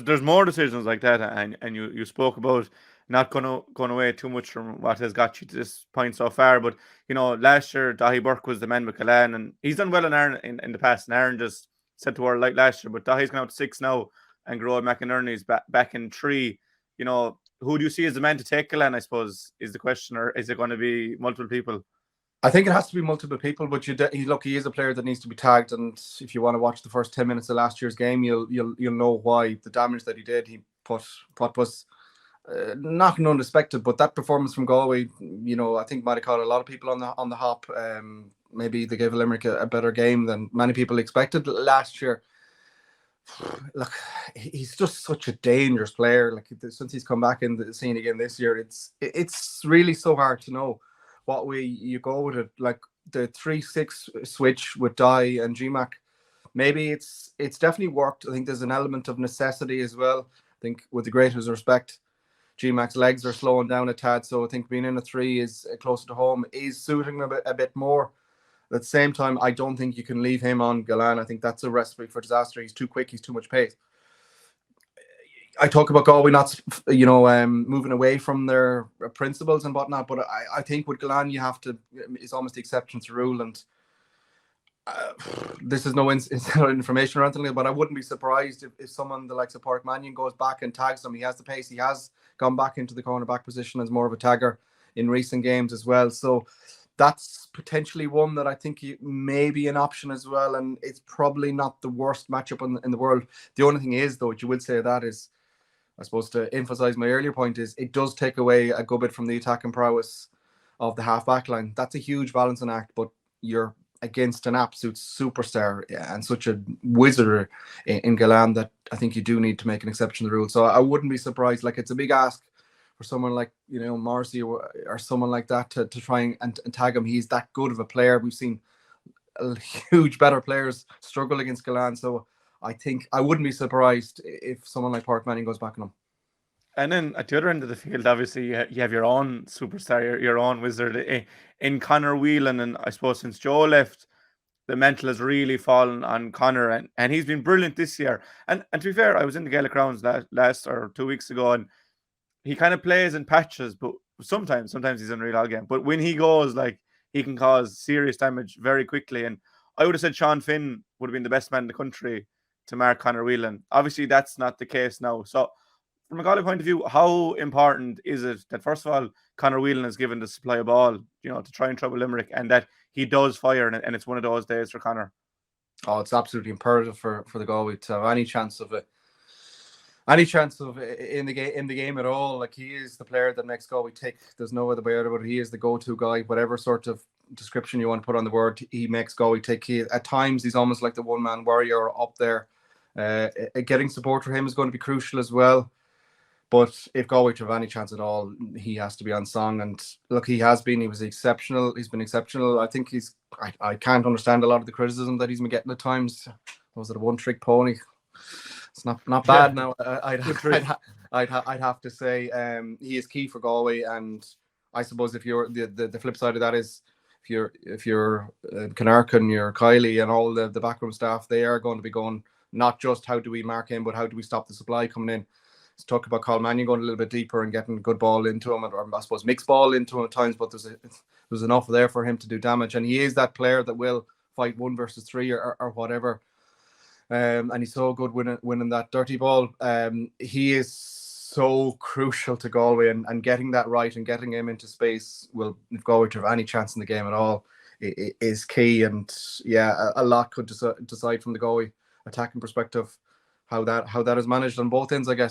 there's more decisions like that, and you spoke about not going away too much from what has got you to this point so far. But last year Dahi Burke was the man with Gillane, and he's done well in Ireland in the past. And Aaron just said to her like last year, but Dahi's gone out to 6 now, and Gillane McInerney's back in 3. Who do you see as the man to take Gillane, I suppose, is the question, or is it going to be multiple people? I think it has to be multiple people, but he is a player that needs to be tagged. And if you want to watch the first 10 minutes of last year's game, you'll know why. The damage that he did, he put what was not unexpected, but that performance from Galway, I think might have caught a lot of people on the hop. Maybe they gave Limerick a better game than many people expected last year. Look, he's just such a dangerous player. Like, since he's come back in the scene again this year, it's really so hard to know what way you go with it. Like the 3-6 switch with Dye and GMAC, maybe it's definitely worked. I think there's an element of necessity as well. I think, with the greatest respect, GMAC's legs are slowing down a tad, so I think being in a 3 is closer to home is suiting him a bit more. At the same time, I don't think you can leave him on Gillane. I think that's a recipe for disaster. He's too quick. He's too much pace. I talk about Galway not, moving away from their principles and whatnot, but I think with Gillane, you have to. It's almost the exception to the rule, and this is no information or anything, but I wouldn't be surprised if someone the likes of Pádraig Mannion goes back and tags him. He has the pace. He has gone back into the cornerback position as more of a tagger in recent games as well. So that's potentially one that I think may be an option as well, and it's probably not the worst matchup in the world. The only thing is, though, what you would say that is, I suppose, to emphasise my earlier point, is it does take away a good bit from the attacking prowess of the half-back line. That's a huge balancing act, but you're against an absolute superstar and such a wizard in Gillane that I think you do need to make an exception to the rule. So I wouldn't be surprised. Like, it's a big ask for someone like Morrissey or someone like that to try and tag him. He's that good of a player. We've seen huge better players struggle against Gillane, so I think I wouldn't be surprised if someone like Pádraig Mannion goes back on him. And then at the other end of the field, obviously, you have your own superstar, your own wizard in Conor Whelan. And I suppose since Joe left, the mental has really fallen on Conor, and he's been brilliant this year. And to be fair, I was in the Gaelic rounds last or 2 weeks ago, and he kind of plays in patches, but sometimes he's unreal all game. But when he goes, like, he can cause serious damage very quickly. And I would have said Sean Finn would have been the best man in the country to mark Conor Whelan. Obviously, that's not the case now. So, from a Galway point of view, how important is it that, first of all, Conor Whelan is given the supply of ball, to try and trouble Limerick, and that he does fire, and it's one of those days for Conor? Oh, it's absolutely imperative for the Galway to have any chance of in the game at all. Like, he is the player that makes Galway tick. There's no other way about it. He is the go-to guy, whatever sort of description you want to put on the word. He makes Galway tick. At times, he's almost like the one-man warrior up there. Getting support for him is going to be crucial as well. But if Galway to have any chance at all, he has to be on song. And look, he has been. He was exceptional. He's been exceptional. I think I can't understand a lot of the criticism that he's been getting at times. Was it a one-trick pony? It's not bad now. I'd have to say he is key for Galway. And I suppose if you're the flip side of that is, if you're Conor and your Kylie and all the backroom staff, they are going to be going, not just how do we mark him, but how do we stop the supply coming in. Let's talk about Colm Mannion going a little bit deeper and getting a good ball into him, or I suppose mixed ball into him at times, but there's enough there for him to do damage. And he is that player that will fight 1 versus 3 or whatever. And he's so good winning that dirty ball. He is so crucial to Galway, and getting that right and getting him into space will, if Galway to have any chance in the game at all, is key. And yeah, a lot could decide from the Galway attacking perspective how that is managed on both ends, I guess.